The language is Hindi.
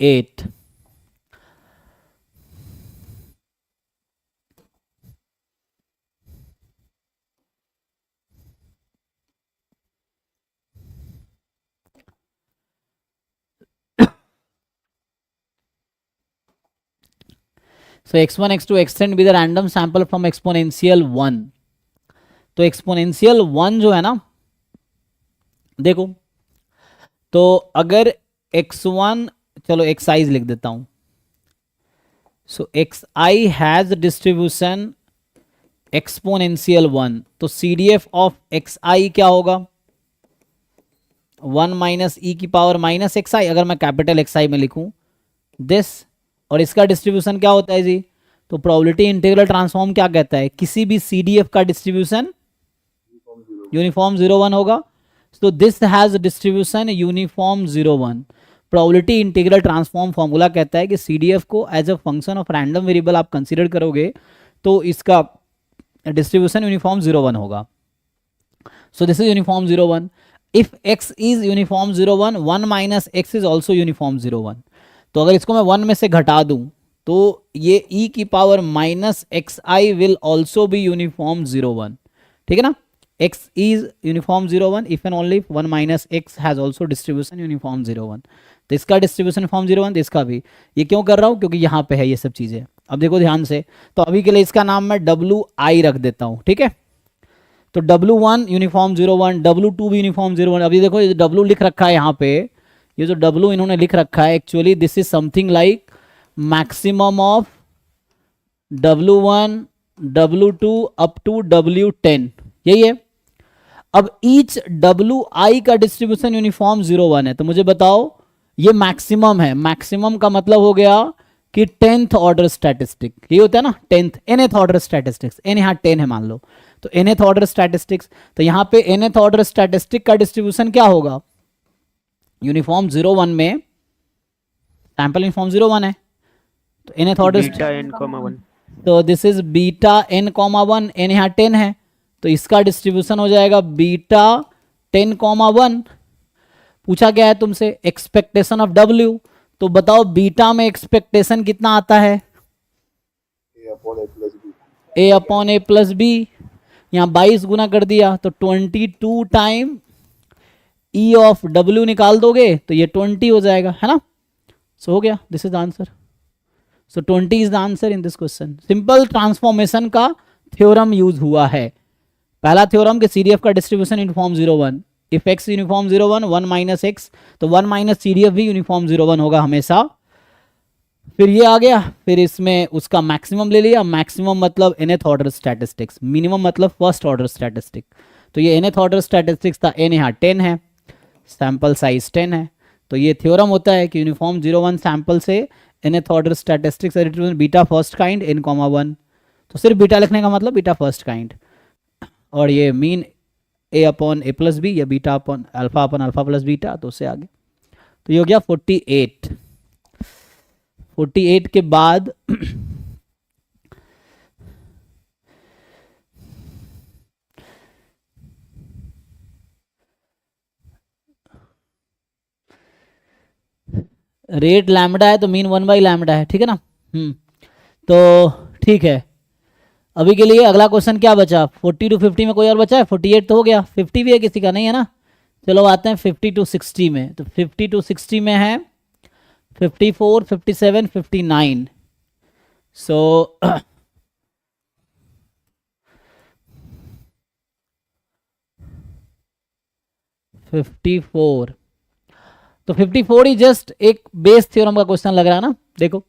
48. So x1, x2 extend with a random sample from exponential 1. तो एक्सपोनेंशियल 1 जो है ना, देखो, तो अगर x1, चलो xi लिख देता हूं. सो xi हैज डिस्ट्रीब्यूशन एक्सपोनेंशियल 1. तो CDF ऑफ xi क्या होगा? 1 माइनस ई की पावर माइनस एक्स आई, अगर मैं कैपिटल xi में लिखूं दिस. और इसका डिस्ट्रीब्यूशन क्या होता है जी? तो प्रोबेबिलिटी इंटीग्रल ट्रांसफॉर्म क्या कहता है? किसी भी CDF का डिस्ट्रीब्यूशन यूनिफॉर्म 0 1 होगा. तो this has distribution uniform 0 1. Probability integral transform formula कहता है कि CDF को as a function of random variable आप कंसीडर करोगे तो इसका डिस्ट्रीब्यूशन यूनिफॉर्म 0 1 होगा. So this is uniform 0 1. If x is uniform 0 1, 1 minus x is also uniform 0 1. तो अगर इसको मैं 1 में से घटा दूं तो ये e की power minus x I will also be uniform 0 1. ठीक है ना? x is uniform 0 1 if and only if 1 minus x has also distribution uniform 0 1. तो इसका डिस्ट्रीब्यूशन यूनिफॉर्म 0 1, तो इसका भी. ये क्यों कर रहा हूं? क्योंकि यहाँ पे है ये सब चीजें. अब देखो ध्यान से, तो अभी के लिए इसका नाम मैं WI रख देता हूं. ठीक है? तो W1 यूनिफॉर्म 0 1, W2 भी यूनिफॉर्म 0 1. अभी देखो ये W लिख रखा है यहाँ पे, ये जो W इन्होंने लिख रखा है, actually this is something like maximum of W1 W2 up to W10. यही है. अब ईच WI का डिस्ट्रीब्यूशन यूनिफॉर्म 0 1 है. तो मुझे बताओ, ये मैक्सिमम है. मैक्सिमम का मतलब हो गया कि 10th ऑर्डर स्टैटिस्टिक. ये होता है ना 10th, nth order statistics. n यहाँ 10 है मान लो, तो nth ऑर्डर स्टैटिस्टिक्स. तो यहाँ पे nth ऑर्डर स्टैटिस्टिक का डिस्ट्रीब्यूशन क्या होगा? यूनिफॉर्म 0 1 में सैंपल यूनिफॉर्म 0 1 है, तो nth ऑर्डर बीटा n, 1. तो this is beta n, 1. n यहाँ 10 है, तो इसका डिस्ट्रीब्यूशन हो जाएगा बीटा 10, 1. पूछा गया है तुमसे एक्सपेक्टेशन ऑफ W. तो बताओ बीटा में एक्सपेक्टेशन कितना आता है? A upon A plus B. यहाँ 22 गुना कर दिया तो 22 टाइम E ऑफ W निकाल दोगे तो ये 20 हो जाएगा, है ना? सो हो गया. This is the answer. So 20 is the answer in this question. Simple transformation का थ्योरम यूज हुआ है. पहला थ्योरम कि CDF का distribution uniform 0 1. If x uniform 0 1, 1 minus x, तो 1 माइनस CDF भी यूनिफॉर्म 0 1 होगा हमेशा. फिर ये आ गया, फिर इसमें उसका मैक्सिमम ले लिया. मैक्सिमम मतलब nth ऑर्डर स्टैटिस्टिक्स, मिनिमम मतलब फर्स्ट ऑर्डर स्टैटिस्टिक. तो ये nth ऑर्डर स्टैटिस्टिक्स था, n यहाँ 10 है, सैंपल साइज 10 है. तो ये थ्योरम होता है कि यूनिफॉर्म 0 1 सैंपल से nth order statistics beta first kind n, 1. तो सिर्फ बीटा लिखने का मतलब बीटा फर्स्ट काइंड. और ये mean A upon A plus B या beta upon alpha plus beta, तो उससे आगे. तो ये हो गया 48. 48 के बाद रेट लैम्बडा है तो मीन 1/λ है. ठीक है ना? तो ठीक है. अभी के लिए अगला क्वेश्चन क्या बचा? 40 to 50 में कोई और बचा है? 48 तो हो गया. 50 भी है किसी का? नहीं है ना? चलो आते हैं 50 to 60 में. तो 50 to 60 में है 54, 57, 59. सो तो 54 ही जस्ट एक बेस थ्योरम का क्वेश्चन लग रहा है ना. देखो